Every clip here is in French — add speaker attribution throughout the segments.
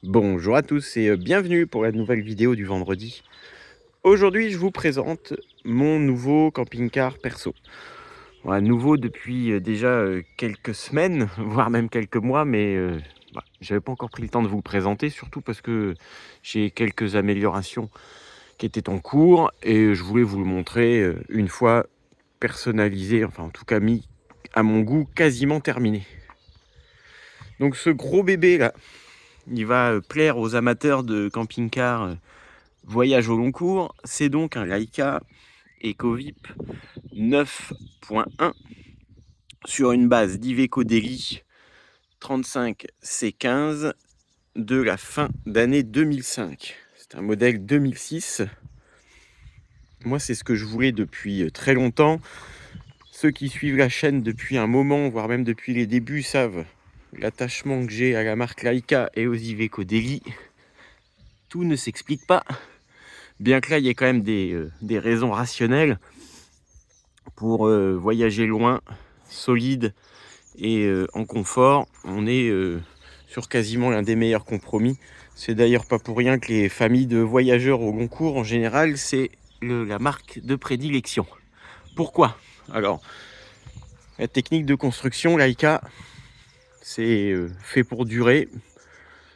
Speaker 1: Bonjour à tous et bienvenue pour la nouvelle vidéo du vendredi. Aujourd'hui, je vous présente mon nouveau camping-car perso. Voilà, nouveau depuis déjà quelques semaines, voire même quelques mois, mais j'avais pas encore pris le temps de vous le présenter, surtout parce que j'ai quelques améliorations qui étaient en cours et je voulais vous le montrer une fois personnalisé, enfin en tout cas mis à mon goût, quasiment terminé. Donc ce gros bébé là, il va plaire aux amateurs de camping-car voyage au long cours. C'est donc un Laika EcoVip 9.1 sur une base d'Iveco Daily 35 C15 de la fin d'année 2005. C'est un modèle 2006. Moi, c'est ce que je voulais depuis très longtemps. Ceux qui suivent la chaîne depuis un moment, voire même depuis les débuts, savent l'attachement que j'ai à la marque Laika et aux Iveco Daily. Tout ne s'explique pas, bien que là, il y ait quand même des raisons rationnelles pour voyager loin, solide et en confort. On est sur quasiment l'un des meilleurs compromis. C'est d'ailleurs pas pour rien que les familles de voyageurs au long cours, en général, c'est la marque de prédilection. Pourquoi? Alors, la technique de construction, Laika, c'est fait pour durer.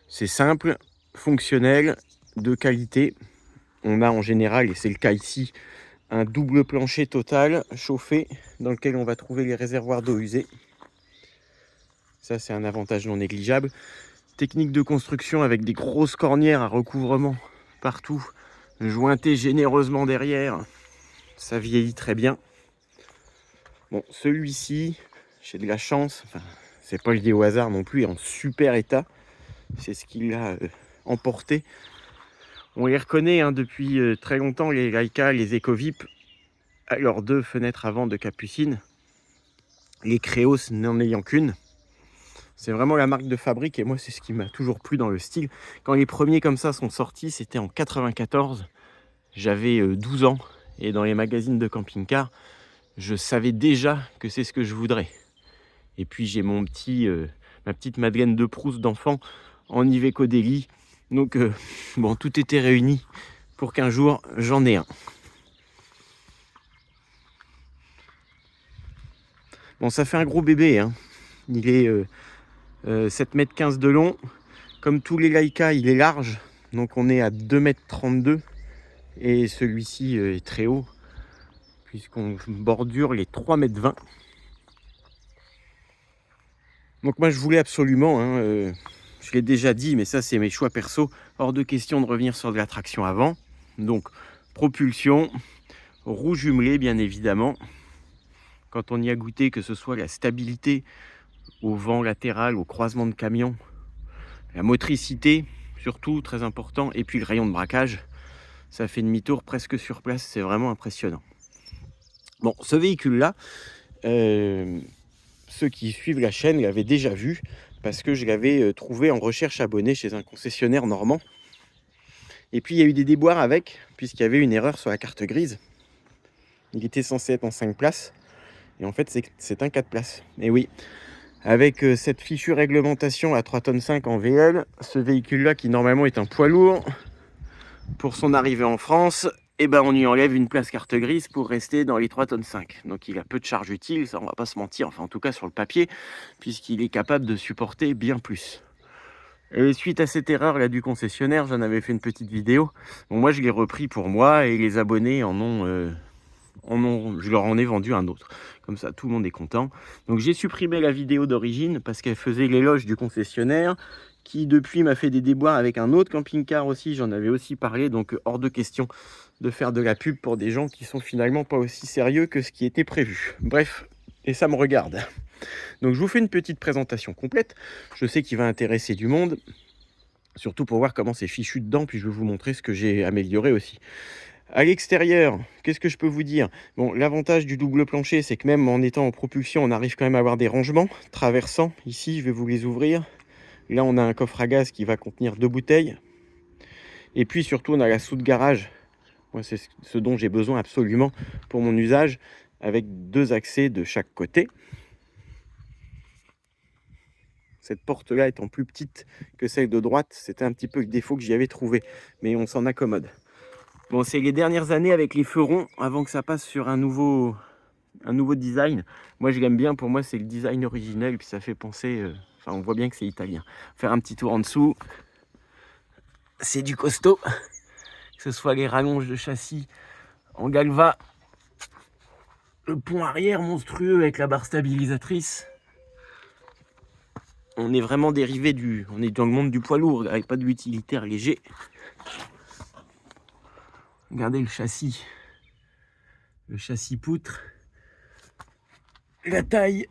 Speaker 1: C'est simple, fonctionnel, de qualité. On a en général, et c'est le cas ici, un double plancher total chauffé dans lequel on va trouver les réservoirs d'eau usée. Ça, c'est un avantage non négligeable. Technique de construction avec des grosses cornières à recouvrement partout, jointées généreusement derrière. Ça vieillit très bien. Bon, celui-ci, j'ai de la chance, enfin, c'est pas lié au hasard non plus, il est en super état. C'est ce qui l'a emporté. On les reconnaît depuis très longtemps, les Laika, les EcoVip, à leurs deux fenêtres avant de capucine. Les Créos n'en ayant qu'une. C'est vraiment la marque de fabrique et moi c'est ce qui m'a toujours plu dans le style. Quand les premiers comme ça sont sortis, c'était en 94. J'avais 12 ans et dans les magazines de camping-car, je savais déjà que c'est ce que je voudrais. Et puis j'ai ma petite Madeleine de Proust d'enfant en Iveco Daily. Donc bon, tout était réuni pour qu'un jour j'en ai un. Bon, ça fait un gros bébé, hein. Il est 7,15 m de long. Comme tous les Laika, il est large. Donc on est à 2,32 m. Et celui-ci est très haut, puisqu'on bordure les 3,20 m. Donc moi je voulais absolument, je l'ai déjà dit, mais ça c'est mes choix perso, hors de question de revenir sur de la traction avant. Donc propulsion, roue jumelée bien évidemment. Quand on y a goûté, que ce soit la stabilité au vent latéral, au croisement de camion, la motricité surtout très important, et puis le rayon de braquage, ça fait demi-tour presque sur place, c'est vraiment impressionnant. Bon, ce véhicule-là, ceux qui suivent la chaîne l'avaient déjà vu, parce que je l'avais trouvé en recherche abonnée chez un concessionnaire normand. Et puis il y a eu des déboires avec, puisqu'il y avait une erreur sur la carte grise. Il était censé être en 5 places, et en fait c'est un 4 places. Et oui, avec cette fichue réglementation à 3,5 tonnes en VL, ce véhicule-là qui normalement est un poids lourd, pour son arrivée en France, eh ben on y enlève une place carte grise pour rester dans les 3,5 tonnes. Donc il a peu de charge utile, ça on va pas se mentir, enfin en tout cas sur le papier, puisqu'il est capable de supporter bien plus. Et suite à cette erreur là du concessionnaire, j'en avais fait une petite vidéo. Bon, moi je l'ai repris pour moi et les abonnés je leur en ai vendu un autre. Comme ça tout le monde est content. Donc j'ai supprimé la vidéo d'origine parce qu'elle faisait l'éloge du concessionnaire, qui depuis m'a fait des déboires avec un autre camping-car aussi, j'en avais aussi parlé, donc hors de question de faire de la pub pour des gens qui sont finalement pas aussi sérieux que ce qui était prévu. Bref, et ça me regarde. Donc je vous fais une petite présentation complète. Je sais qu'il va intéresser du monde, surtout pour voir comment c'est fichu dedans, puis je vais vous montrer ce que j'ai amélioré aussi. À l'extérieur, qu'est-ce que je peux vous dire? Bon, l'avantage du double plancher, c'est que même en étant en propulsion, on arrive quand même à avoir des rangements traversants. Ici, je vais vous les ouvrir. Là, on a un coffre à gaz qui va contenir 2 bouteilles. Et puis surtout, on a la soute garage. Moi, c'est ce dont j'ai besoin absolument pour mon usage, avec 2 accès de chaque côté. cette porte-là étant plus petite que celle de droite, c'était un petit peu le défaut que j'y avais trouvé, mais on s'en accommode. Bon, c'est les dernières années avec les feux ronds, avant que ça passe sur un nouveau design. Moi, je l'aime bien, pour moi, c'est le design originel, puis ça fait penser... Enfin, on voit bien que c'est italien. Faire un petit tour en dessous, c'est du costaud. Que ce soit les rallonges de châssis en galva, le pont arrière monstrueux avec la barre stabilisatrice. On est vraiment dérivé on est dans le monde du poids lourd, avec pas de l'utilitaire léger. Regardez le châssis poutre, la taille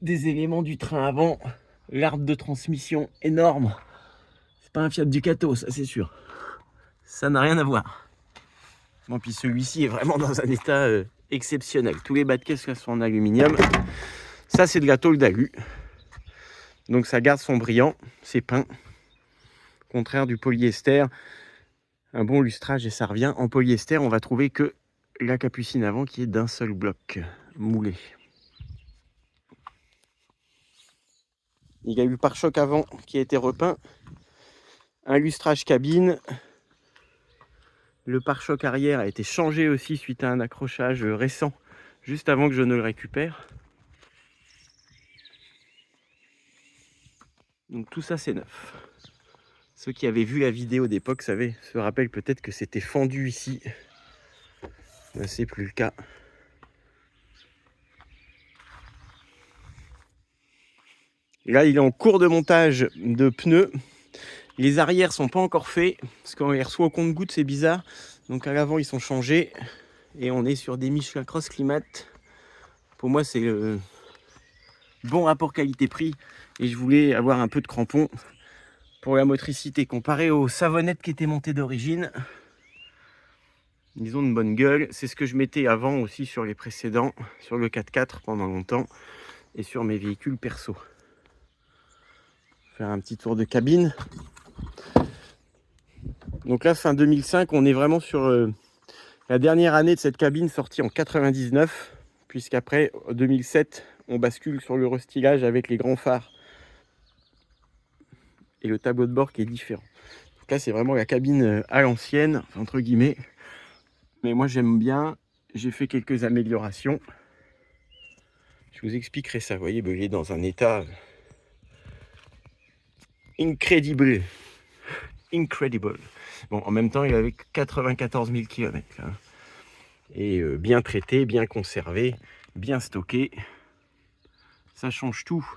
Speaker 1: des éléments du train avant, l'arbre de transmission énorme. C'est pas un Fiat Ducato, ça c'est sûr. Ça n'a rien à voir. Bon, puis celui-ci est vraiment dans un état exceptionnel. Tous les bas de caisse là sont en aluminium. Ça, c'est de la tôle d'alu. Donc ça garde son brillant, c'est peint. Contraire du polyester. Un bon lustrage et ça revient. En polyester, on va trouver que la capucine avant qui est d'un seul bloc moulé. Il y a eu le pare-choc avant qui a été repeint. Un lustrage cabine. Le pare-choc arrière a été changé aussi suite à un accrochage récent, juste avant que je ne le récupère. Donc tout ça c'est neuf. Ceux qui avaient vu la vidéo d'époque se rappellent peut-être que c'était fendu ici. C'est plus le cas. Là il est en cours de montage de pneus. Les arrières sont pas encore faits, parce qu'on les reçoit au compte-gouttes, c'est bizarre. Donc à l'avant ils sont changés. Et on est sur des Michelin Cross Climat. Pour moi c'est le bon rapport qualité-prix. Et je voulais avoir un peu de crampon pour la motricité. Comparé aux savonnettes qui étaient montées d'origine, ils ont une bonne gueule. C'est ce que je mettais avant aussi sur les précédents, sur le 4x4 pendant longtemps, et sur mes véhicules perso. Faire un petit tour de cabine. Donc là, fin 2005, on est vraiment sur la dernière année de cette cabine sortie en 99, puisqu'après, 2007, on bascule sur le restylage avec les grands phares et le tableau de bord qui est différent. Donc là, c'est vraiment la cabine à l'ancienne, entre guillemets. Mais moi, j'aime bien. J'ai fait quelques améliorations. Je vous expliquerai ça. Vous voyez, il est dans un état incredible. Bon, en même temps, il avait 94 000 km. Hein. Et bien traité, bien conservé, bien stocké. Ça change tout.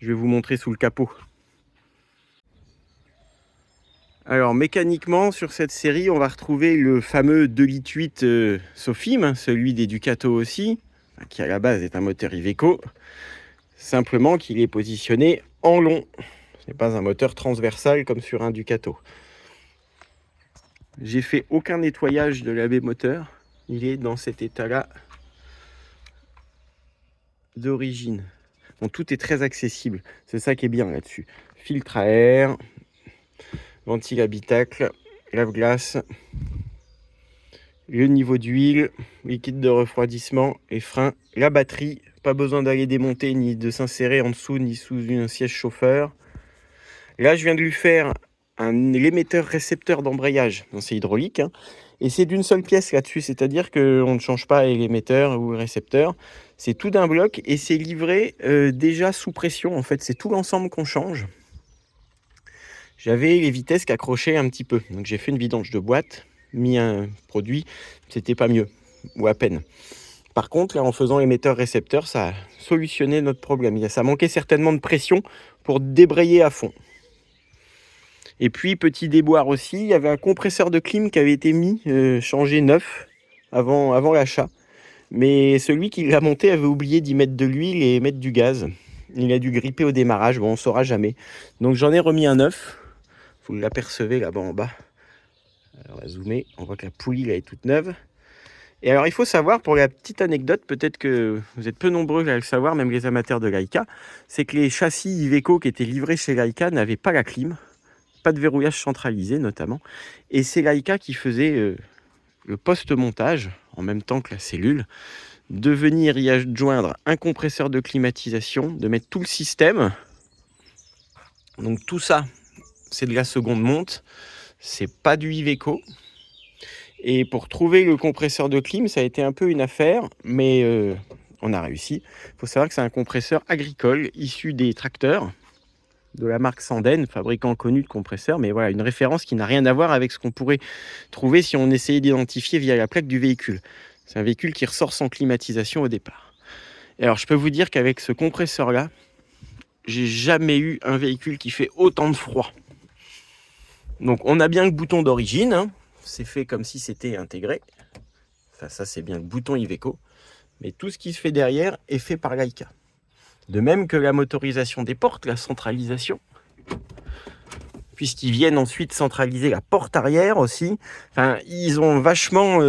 Speaker 1: Je vais vous montrer sous le capot. Alors mécaniquement, sur cette série, on va retrouver le fameux 2,8 litres Sofim, celui des Ducato aussi, qui à la base est un moteur Iveco. Simplement qu'il est positionné en long. Ce n'est pas un moteur transversal comme sur un Ducato. J'ai fait aucun nettoyage de l'AB moteur. Il est dans cet état-là d'origine. Bon, tout est très accessible. C'est ça qui est bien là-dessus. Filtre à air, ventile habitacle, lave-glace, le niveau d'huile, liquide de refroidissement, les freins, la batterie. Pas besoin d'aller démonter ni de s'insérer en dessous ni sous un siège chauffeur. Là, je viens de lui faire l'émetteur récepteur d'embrayage. C'est hydraulique. Hein, et c'est d'une seule pièce là-dessus. C'est-à-dire qu'on ne change pas l'émetteur ou le récepteur. C'est tout d'un bloc et c'est livré déjà sous pression. En fait, c'est tout l'ensemble qu'on change. J'avais les vitesses qui accrochaient un petit peu. Donc j'ai fait une vidange de boîte, mis un produit. C'était pas mieux, ou à peine. Par contre, là, en faisant émetteur-récepteur, ça a solutionné notre problème. Ça manquait certainement de pression pour débrayer à fond. Et puis, petit déboire aussi, il y avait un compresseur de clim qui avait été mis, changé neuf, avant l'achat. Mais celui qui l'a monté avait oublié d'y mettre de l'huile et mettre du gaz. Il a dû gripper au démarrage, bon, on ne saura jamais. Donc j'en ai remis un neuf. Vous l'apercevez là-bas en bas. Alors, on va zoomer, on voit que la poulie là, est toute neuve. Et alors il faut savoir, pour la petite anecdote, peut-être que vous êtes peu nombreux à le savoir, même les amateurs de Laika, c'est que les châssis Iveco qui étaient livrés chez Laika n'avaient pas la clim, pas de verrouillage centralisé notamment, et c'est Laika qui faisait le post-montage, en même temps que la cellule. de venir y adjoindre un compresseur de climatisation, de mettre tout le système. Donc tout ça, c'est de la seconde monte, c'est pas du Iveco. Et pour trouver le compresseur de clim, ça a été un peu une affaire, mais on a réussi. Il faut savoir que c'est un compresseur agricole issu des tracteurs de la marque Sanden, fabricant connu de compresseurs, mais voilà, une référence qui n'a rien à voir avec ce qu'on pourrait trouver si on essayait d'identifier via la plaque du véhicule. C'est un véhicule qui ressort sans climatisation au départ. Et alors je peux vous dire qu'avec ce compresseur-là, j'ai jamais eu un véhicule qui fait autant de froid. Donc on a bien le bouton d'origine, hein. C'est fait comme si c'était intégré. Enfin ça c'est bien le bouton Iveco. Mais tout ce qui se fait derrière est fait par Laika. De même que la motorisation des portes, la centralisation. Puisqu'ils viennent ensuite centraliser la porte arrière aussi. Enfin, ils ont vachement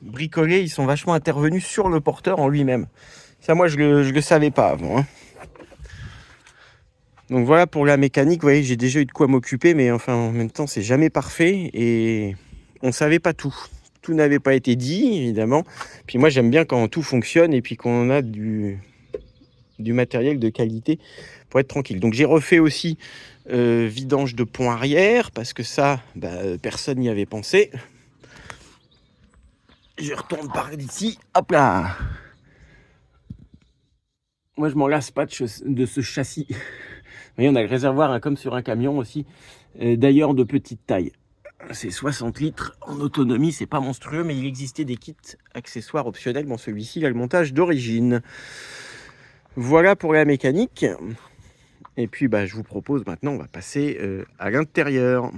Speaker 1: bricolé, ils sont vachement intervenus sur le porteur en lui-même. Ça, moi, je le savais pas avant. Hein. Donc voilà pour la mécanique. Vous voyez, j'ai déjà eu de quoi m'occuper, mais enfin, en même temps, c'est jamais parfait et on savait pas tout. Tout n'avait pas été dit, évidemment. Puis moi, j'aime bien quand tout fonctionne et puis qu'on a du matériel de qualité pour être tranquille. Donc j'ai refait aussi vidange de pont arrière parce que ça, personne n'y avait pensé. Je retourne par ici, hop là. Moi je m'en lasse pas de ce châssis. Vous voyez, on a le réservoir hein, comme sur un camion aussi, d'ailleurs de petite taille. C'est 60 litres en autonomie, c'est pas monstrueux, mais il existait des kits accessoires optionnels. Bon, celui-ci, il a le montage d'origine. Voilà pour la mécanique. Et puis, je vous propose maintenant, on va passer à l'intérieur.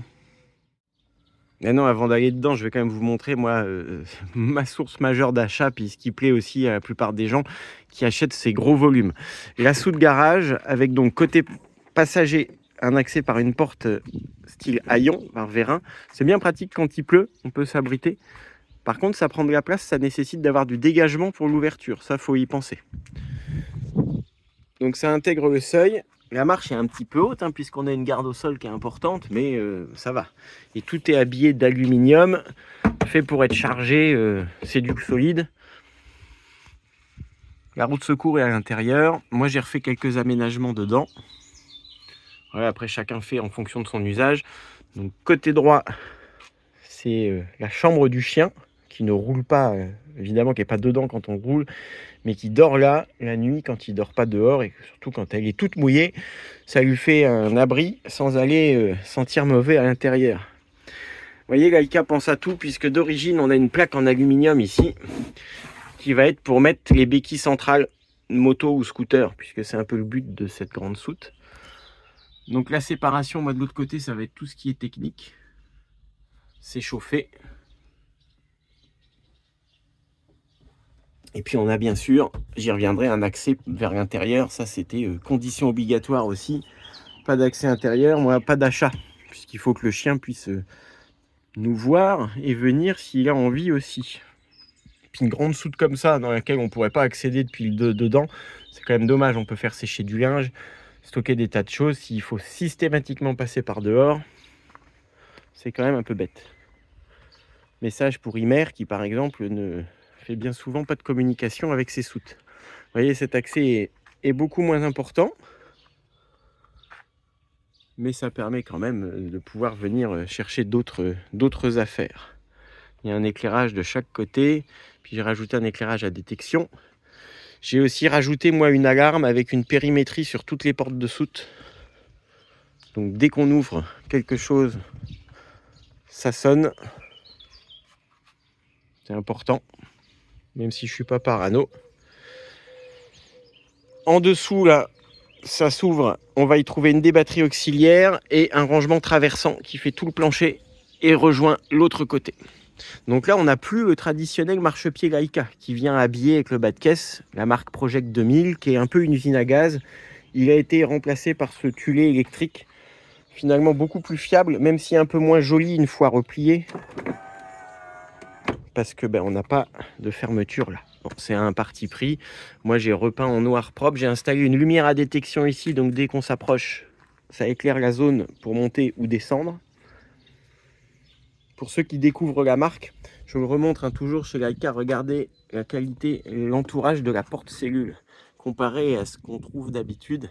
Speaker 1: Maintenant, avant d'aller dedans, je vais quand même vous montrer, moi, ma source majeure d'achat, puis ce qui plaît aussi à la plupart des gens qui achètent ces gros volumes. La soute garage, avec donc côté passager, un accès par une porte style haillon, par vérin. C'est bien pratique quand il pleut, on peut s'abriter. Par contre, ça prend de la place, ça nécessite d'avoir du dégagement pour l'ouverture. Ça, faut y penser. Donc ça intègre le seuil. La marche est un petit peu haute, hein, puisqu'on a une garde au sol qui est importante, mais ça va. Et tout est habillé d'aluminium, fait pour être chargé, c'est du solide. La roue de secours est à l'intérieur. Moi, j'ai refait quelques aménagements dedans. Voilà, après, chacun fait en fonction de son usage. Donc, côté droit, c'est la chambre du chien, qui ne roule pas, évidemment, qui n'est pas dedans quand on roule, mais qui dort là la nuit quand il dort pas dehors et surtout quand elle est toute mouillée, ça lui fait un abri sans aller sentir mauvais à l'intérieur. Vous voyez, Laika pense à tout puisque d'origine on a une plaque en aluminium ici qui va être pour mettre les béquilles centrales moto ou scooter puisque c'est un peu le but de cette grande soute. Donc la séparation, moi de l'autre côté, ça va être tout ce qui est technique. C'est chauffé. Et puis on a bien sûr, j'y reviendrai, un accès vers l'intérieur. Ça c'était condition obligatoire aussi. Pas d'accès intérieur, moi pas d'achat. Puisqu'il faut que le chien puisse nous voir et venir s'il a envie aussi. Puis une grande soute comme ça, dans laquelle on ne pourrait pas accéder depuis dedans, c'est quand même dommage. On peut faire sécher du linge, stocker des tas de choses. S'il faut systématiquement passer par dehors, c'est quand même un peu bête. Message pour Imer qui par exemple ne fait bien souvent pas de communication avec ses soutes. Vous voyez, cet accès est beaucoup moins important, mais ça permet quand même de pouvoir venir chercher d'autres affaires. Il y a un éclairage de chaque côté, puis j'ai rajouté un éclairage à détection. J'ai aussi rajouté moi une alarme avec une périmétrie sur toutes les portes de soute. Donc dès qu'on ouvre quelque chose, ça sonne. C'est important, même si je suis pas parano. En dessous là, ça s'ouvre, on va y trouver une débatterie auxiliaire et un rangement traversant qui fait tout le plancher et rejoint l'autre côté. Donc là, on n'a plus le traditionnel marchepied Laika qui vient habillé avec le bas de caisse, la marque Project 2000, qui est un peu une usine à gaz. Il a été remplacé par ce tulé électrique, finalement beaucoup plus fiable, même si un peu moins joli une fois replié, parce que on n'a pas de fermeture là. Bon, c'est un parti pris. Moi, j'ai repeint en noir propre. J'ai installé une lumière à détection ici, donc dès qu'on s'approche, ça éclaire la zone pour monter ou descendre. Pour ceux qui découvrent la marque, Je le remontre hein, toujours chez Leica, regardez la qualité et l'entourage de la porte-cellule comparé à ce qu'on trouve d'habitude.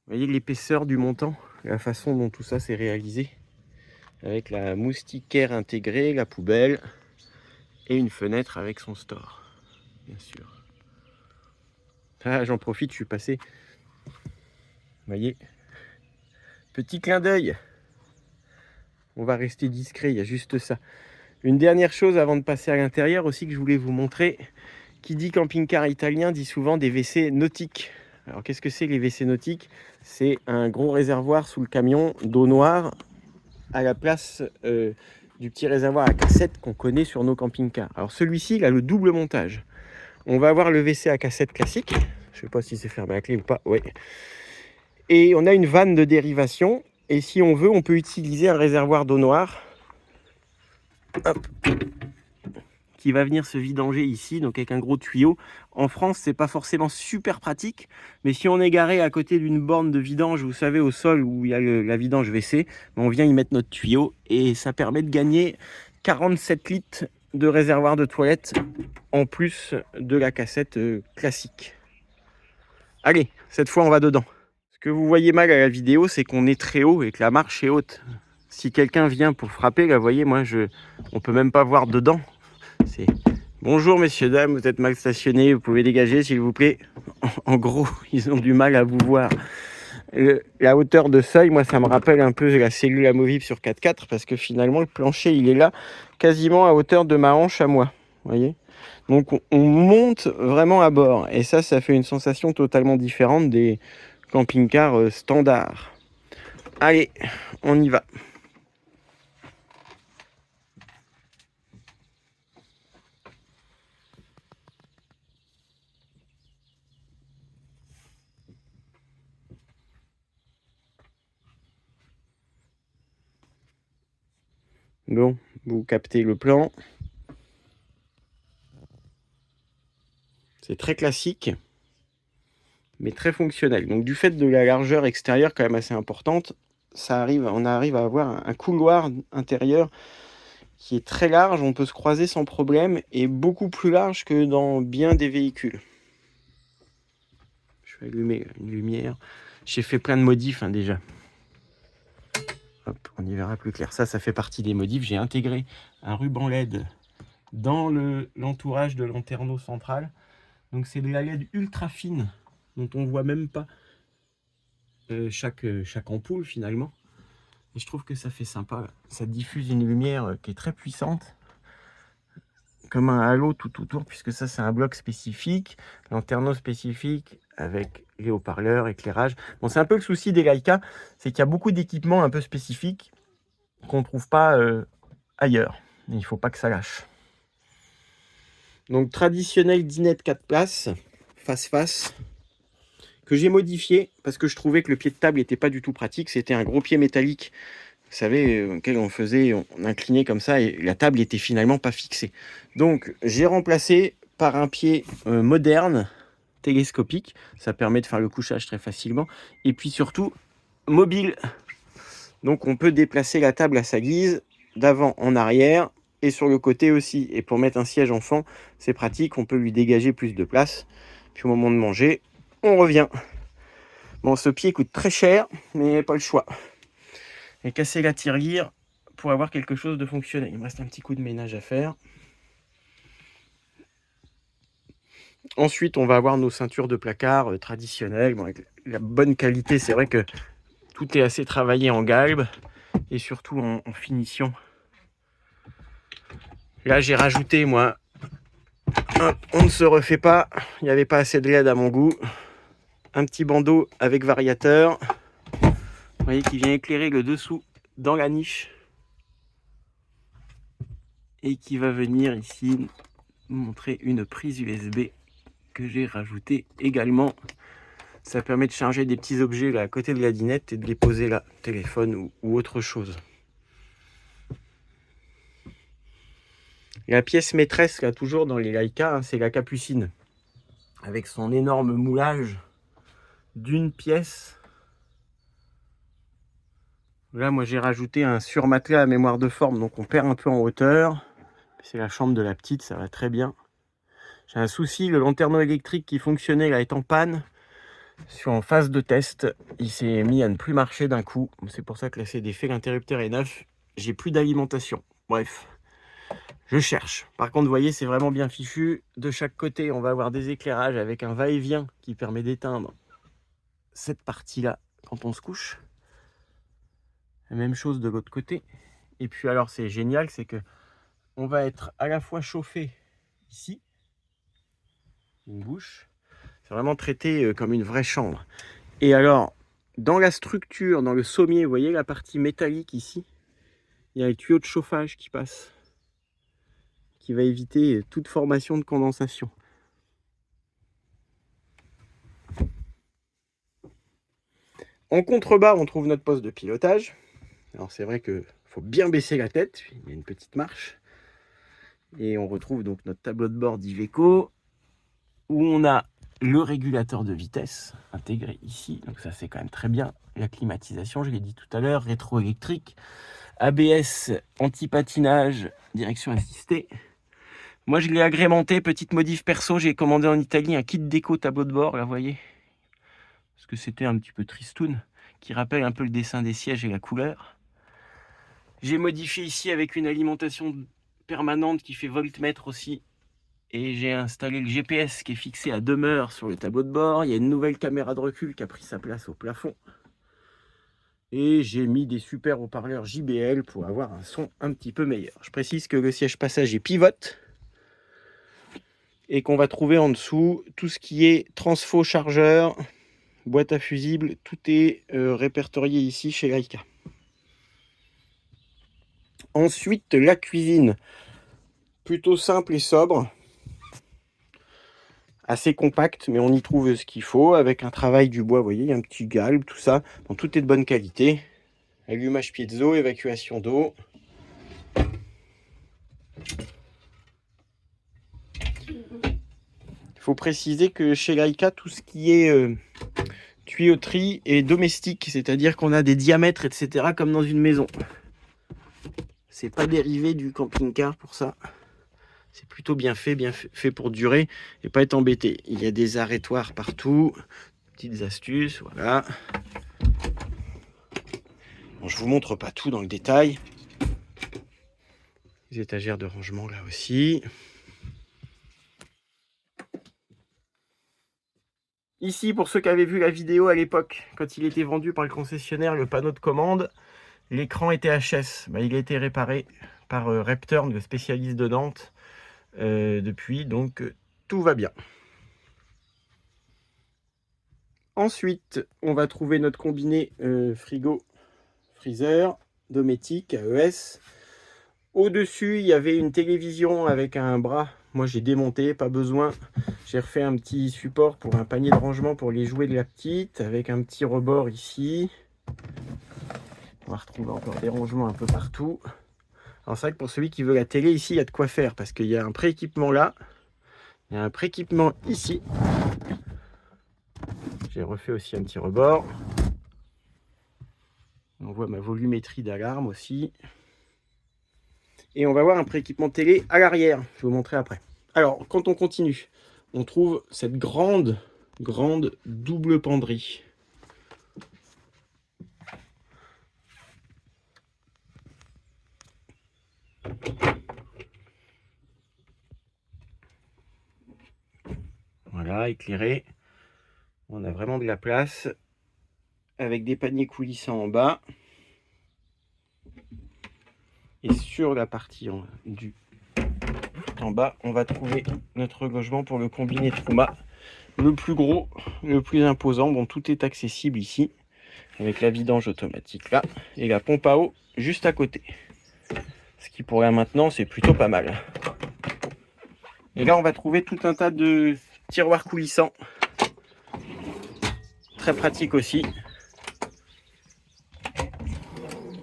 Speaker 1: Vous voyez l'épaisseur du montant, la façon dont tout ça s'est réalisé, avec la moustiquaire intégrée, la poubelle et une fenêtre avec son store, bien sûr. Ah, j'en profite, je suis passé. Vous voyez, petit clin d'œil. On va rester discret, il y a juste ça. Une dernière chose avant de passer à l'intérieur aussi que je voulais vous montrer. Qui dit camping-car italien dit souvent des WC nautiques. Alors qu'est-ce que c'est les WC nautiques? C'est un gros réservoir sous le camion d'eau noire à la place du petit réservoir à cassette qu'on connaît sur nos camping-cars. Alors celui-ci, il a le double montage. On va avoir le WC à cassette classique. Je ne sais pas si c'est fermé à clé ou pas. Ouais. Et on a une vanne de dérivation. Et si on veut, on peut utiliser un réservoir d'eau noire. Hop, qui va venir se vidanger ici, donc avec un gros tuyau. En France, c'est pas forcément super pratique, mais si on est garé à côté d'une borne de vidange, vous savez, au sol où il y a la vidange WC, on vient y mettre notre tuyau et ça permet de gagner 47 litres de réservoir de toilette en plus de la cassette classique. Allez, cette fois on va dedans. Ce que vous voyez mal à la vidéo, c'est qu'on est très haut et que la marche est haute. Si quelqu'un vient pour frapper, là, vous voyez, on peut même pas voir dedans. C'est bonjour messieurs, dames, vous êtes mal stationnés, vous pouvez dégager s'il vous plaît. En gros, ils ont du mal à vous voir. La hauteur de seuil, moi ça me rappelle un peu la cellule amovible sur 4x4 parce que finalement le plancher il est là quasiment à hauteur de ma hanche à moi. Voyez, donc on monte vraiment à bord et ça fait une sensation totalement différente des camping-cars standards. Allez, on y va. Bon, vous captez le plan. C'est très classique, mais très fonctionnel. Donc du fait de la largeur extérieure quand même assez importante, on arrive à avoir un couloir intérieur qui est très large, on peut se croiser sans problème, et beaucoup plus large que dans bien des véhicules. Je vais allumer une lumière. J'ai fait plein de modifs déjà. Hop, on y verra plus clair. Ça fait partie des modifs. J'ai intégré un ruban LED dans l'entourage de lanterneau central. Donc c'est de la LED ultra fine dont on voit même pas chaque ampoule finalement. Et je trouve que ça fait sympa. Ça diffuse une lumière qui est très puissante, comme un halo tout autour, puisque ça c'est un bloc spécifique, lanterneau spécifique avec les haut-parleurs, éclairage. Bon, c'est un peu le souci des Leica, c'est qu'il y a beaucoup d'équipements un peu spécifiques qu'on ne trouve pas ailleurs. Il ne faut pas que ça lâche. Donc traditionnel dinette 4 places, face-face, que j'ai modifié parce que je trouvais que le pied de table n'était pas du tout pratique. C'était un gros pied métallique, vous savez, auquel on inclinait comme ça et la table était finalement pas fixée. Donc j'ai remplacé par un pied moderne, télescopique. Ça permet de faire le couchage très facilement. Et puis surtout, mobile. Donc on peut déplacer la table à sa guise, d'avant en arrière et sur le côté aussi. Et pour mettre un siège enfant, c'est pratique, on peut lui dégager plus de place. Puis au moment de manger, on revient. Bon, ce pied coûte très cher, mais pas le choix. Et casser la tirelire pour avoir quelque chose de fonctionnel. Il me reste un petit coup de ménage à faire. Ensuite, on va avoir nos ceintures de placard traditionnelles. Bon, avec la bonne qualité, c'est vrai que tout est assez travaillé en galbe et surtout en finition. Là, j'ai rajouté, moi, on ne se refait pas. Il n'y avait pas assez de LED à mon goût. Un petit bandeau avec variateur. Vous voyez qui vient éclairer le dessous dans la niche. Et qui va venir ici nous montrer une prise USB que j'ai rajoutée également. Ça permet de charger des petits objets là à côté de la dinette et de les poser là, téléphone ou autre chose. La pièce maîtresse là, toujours dans les Leica, c'est la Capucine. Avec son énorme moulage d'une pièce. Là, moi, j'ai rajouté un surmatelas à mémoire de forme, donc on perd un peu en hauteur. C'est la chambre de la petite, ça va très bien. J'ai un souci, le lanterneau électrique qui fonctionnait là est en panne. En phase de test, il s'est mis à ne plus marcher d'un coup. C'est pour ça que là, c'est défait, l'interrupteur est neuf. J'ai plus d'alimentation. Bref, je cherche. Par contre, vous voyez, c'est vraiment bien fichu. De chaque côté, on va avoir des éclairages avec un va-et-vient qui permet d'éteindre cette partie-là quand on se couche. La même chose de l'autre côté. Et puis alors, c'est génial, c'est que on va être à la fois chauffé ici, une bouche. C'est vraiment traité comme une vraie chambre. Et alors, dans la structure, dans le sommier, vous voyez la partie métallique ici, il y a un tuyau de chauffage qui passe, qui va éviter toute formation de condensation. En contrebas, on trouve notre poste de pilotage. Alors c'est vrai qu'il faut bien baisser la tête, il y a une petite marche. Et on retrouve donc notre tableau de bord d'Iveco, où on a le régulateur de vitesse intégré ici, donc ça c'est quand même très bien. La climatisation, je l'ai dit tout à l'heure, rétroélectrique, ABS anti-patinage, direction assistée. Moi je l'ai agrémenté, petite modif perso, j'ai commandé en Italie un kit déco tableau de bord, là vous voyez, parce que c'était un petit peu tristoun, qui rappelle un peu le dessin des sièges et la couleur. J'ai modifié ici avec une alimentation permanente qui fait voltmètre aussi. Et j'ai installé le GPS qui est fixé à demeure sur le tableau de bord. Il y a une nouvelle caméra de recul qui a pris sa place au plafond. Et j'ai mis des super haut-parleurs JBL pour avoir un son un petit peu meilleur. Je précise que le siège passager pivote et qu'on va trouver en dessous tout ce qui est transfo chargeur, boîte à fusibles. Tout est répertorié ici chez Laika. Ensuite, la cuisine, plutôt simple et sobre. Assez compact, mais on y trouve ce qu'il faut, avec un travail du bois, vous voyez, il y a un petit galbe, tout ça. Bon, tout est de bonne qualité. Allumage piezo, évacuation d'eau. Il faut préciser que chez Laika, tout ce qui est tuyauterie est domestique, c'est-à-dire qu'on a des diamètres, etc., comme dans une maison. C'est pas dérivé du camping-car pour ça. C'est plutôt bien fait pour durer et pas être embêté. Il y a des arrêtoirs partout, petites astuces, voilà. Bon, je vous montre pas tout dans le détail. Les étagères de rangement là aussi. Ici, pour ceux qui avaient vu la vidéo à l'époque, quand il était vendu par le concessionnaire, le panneau de commande, l'écran était HS. Il a été réparé par Repturn, le spécialiste de Nantes, depuis, donc tout va bien. Ensuite, on va trouver notre combiné frigo, freezer, Dometic, AES. Au-dessus, il y avait une télévision avec un bras. Moi, j'ai démonté, pas besoin. J'ai refait un petit support pour un panier de rangement pour les jouets de la petite, avec un petit rebord ici. On va retrouver encore des rangements un peu partout. Alors c'est vrai que pour celui qui veut la télé, ici, il y a de quoi faire, parce qu'il y a un pré-équipement là. Il y a un pré-équipement ici. J'ai refait aussi un petit rebord. On voit ma volumétrie d'alarme aussi. Et on va voir un pré-équipement télé à l'arrière. Je vais vous montrer après. Alors, quand on continue, on trouve cette grande double penderie. Voilà, éclairé. On a vraiment de la place. Avec des paniers coulissants en bas. Et sur la partie en bas, on va trouver notre logement pour le combiné Truma. Le plus gros, le plus imposant. Bon, tout est accessible ici. Avec la vidange automatique là. Et la pompe à eau juste à côté. Ce qui pour la maintenance c'est plutôt pas mal. Et là, on va trouver tout un tas de tiroirs coulissants. Très pratique aussi.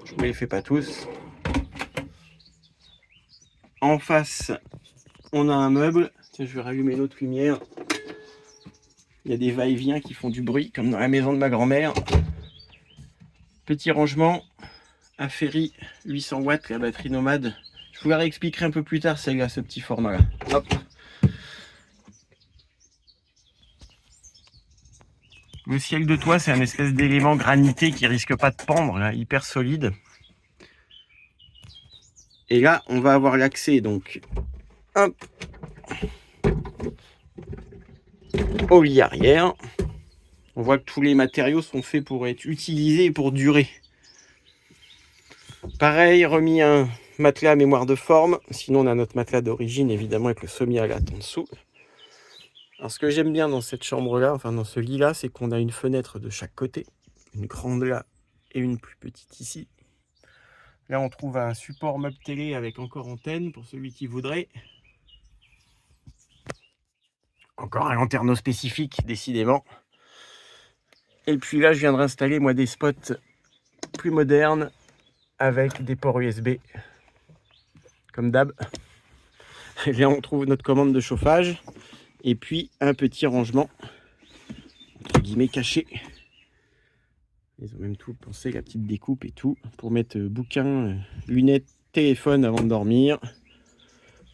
Speaker 1: Je ne les fais pas tous. En face, on a un meuble. Tiens, je vais rallumer notre lumière. Il y a des va-et-vient qui font du bruit, comme dans la maison de ma grand-mère. Petit rangement. Aferi 800 watts, la batterie nomade. Je vous la réexpliquerai un peu plus tard, celle-là, ce petit format-là. Hop. Le ciel de toit, c'est un espèce d'élément granité qui risque pas de pendre, là, hyper solide. Et là, on va avoir l'accès, donc, hop, au lit arrière. On voit que tous les matériaux sont faits pour être utilisés et pour durer. Pareil, remis un matelas à mémoire de forme. Sinon, on a notre matelas d'origine, évidemment, avec le semi-alate en dessous. Alors, ce que j'aime bien dans cette chambre-là, enfin dans ce lit-là, c'est qu'on a une fenêtre de chaque côté. Une grande là et une plus petite ici. Là, on trouve un support meuble télé avec encore antenne pour celui qui voudrait. Encore un lanterneau spécifique, décidément. Et puis là, je viens de réinstaller, moi, des spots plus modernes avec des ports USB, comme d'hab. Et là, on trouve notre commande de chauffage. Et puis, un petit rangement, entre guillemets, caché. Ils ont même tout pensé, la petite découpe et tout, pour mettre bouquins, lunettes, téléphone avant de dormir.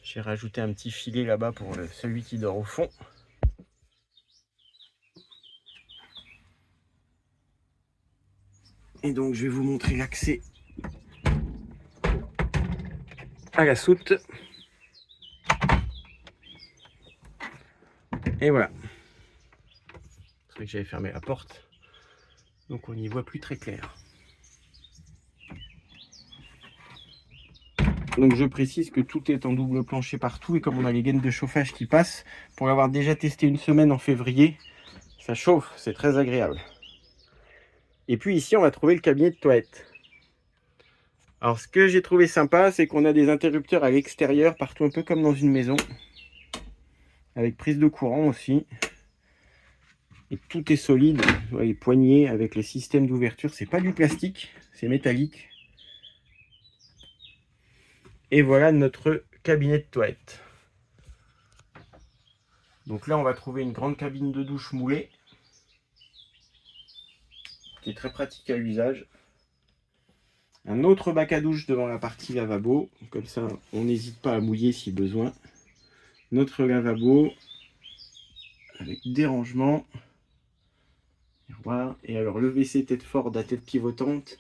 Speaker 1: J'ai rajouté un petit filet là-bas pour celui qui dort au fond. Et donc, je vais vous montrer l'accès à la soute. Et voilà. C'est vrai que j'avais fermé la porte. Donc, on n'y voit plus très clair. Donc je précise que tout est en double plancher partout et comme on a les gaines de chauffage qui passent, pour l'avoir déjà testé une semaine en février, ça chauffe, c'est très agréable. Et puis ici on va trouver le cabinet de toilette. Alors ce que j'ai trouvé sympa, c'est qu'on a des interrupteurs à l'extérieur, partout un peu comme dans une maison, avec prise de courant aussi. Et tout est solide, les poignées avec les systèmes d'ouverture, c'est pas du plastique, c'est métallique. Et voilà notre cabinet de toilette. Donc là, on va trouver une grande cabine de douche moulée, qui est très pratique à l'usage. Un autre bac à douche devant la partie lavabo, comme ça on n'hésite pas à mouiller si besoin. Notre lavabo, avec des rangements. Voilà. Et alors le WC tête Ford à tête pivotante,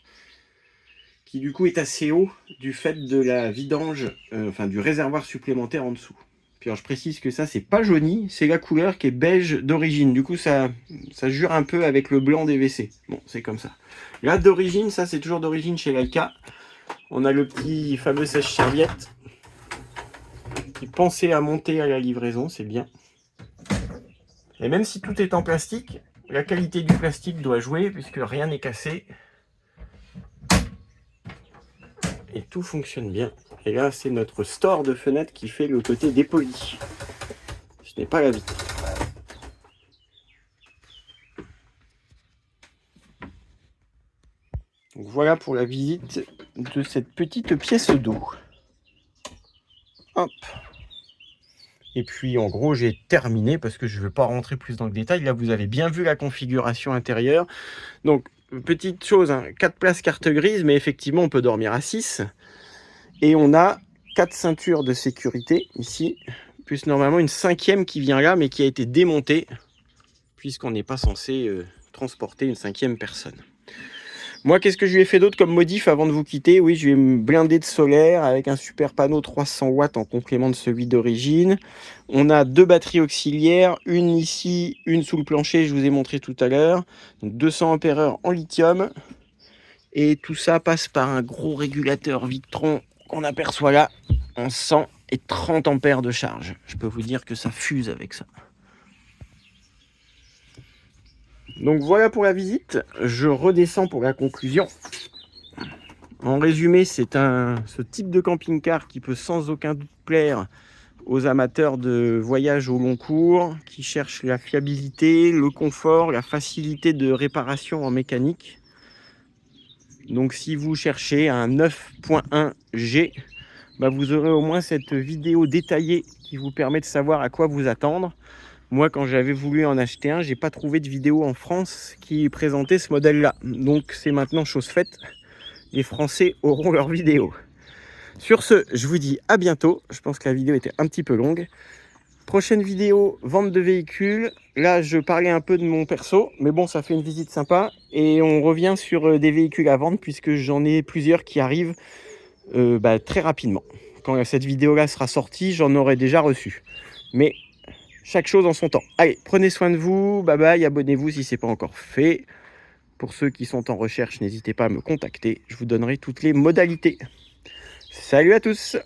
Speaker 1: qui du coup est assez haut du fait de la vidange, enfin du réservoir supplémentaire en dessous. Puis alors je précise que ça c'est pas jauni, c'est la couleur qui est beige d'origine. Du coup ça jure un peu avec le blanc des WC. Bon, c'est comme ça. Là d'origine, ça c'est toujours d'origine chez Leica. On a le petit fameux sèche-serviette qui pensait à monter à la livraison, c'est bien. Et même si tout est en plastique, la qualité du plastique doit jouer puisque rien n'est cassé. Et tout fonctionne bien. Et là, c'est notre store de fenêtres qui fait le côté dépoli. Ce n'est pas la vitre. Donc voilà pour la visite de cette petite pièce d'eau. Hop. Et puis en gros, j'ai terminé parce que je ne veux pas rentrer plus dans le détail. Là, vous avez bien vu la configuration intérieure. Donc, petite chose, hein, 4 places carte grise, mais effectivement, on peut dormir à 6. Et on a 4 ceintures de sécurité ici, plus normalement une 5e qui vient là, mais qui a été démontée, puisqu'on n'est pas censé transporter une 5e personne. Moi, qu'est-ce que je lui ai fait d'autre comme modif avant de vous quitter? Oui, je lui ai blindé de solaire avec un super panneau 300 watts en complément de celui d'origine. On a 2 batteries auxiliaires, une ici, une sous le plancher, je vous ai montré tout à l'heure. Donc 200 ampères-heure en lithium. Et tout ça passe par un gros régulateur Victron qu'on aperçoit là, en 100 et 30 ampères de charge. Je peux vous dire que ça fuse avec ça. Donc voilà pour la visite, je redescends pour la conclusion. En résumé, c'est ce type de camping-car qui peut sans aucun doute plaire aux amateurs de voyage au long cours, qui cherchent la fiabilité, le confort, la facilité de réparation en mécanique. Donc si vous cherchez un 9.1 G, vous aurez au moins cette vidéo détaillée qui vous permet de savoir à quoi vous attendre. Moi, quand j'avais voulu en acheter un, j'ai pas trouvé de vidéo en France qui présentait ce modèle-là. Donc, c'est maintenant chose faite. les Français auront leur vidéo. Sur ce, je vous dis à bientôt. Je pense que la vidéo était un petit peu longue. Prochaine vidéo, vente de véhicules. Là, je parlais un peu de mon perso, mais bon, ça fait une visite sympa. Et on revient sur des véhicules à vendre, puisque j'en ai plusieurs qui arrivent très rapidement. Quand cette vidéo-là sera sortie, j'en aurai déjà reçu. Mais chaque chose en son temps. Allez, prenez soin de vous. Bye bye, abonnez-vous si ce n'est pas encore fait. Pour ceux qui sont en recherche, n'hésitez pas à me contacter. Je vous donnerai toutes les modalités. Salut à tous!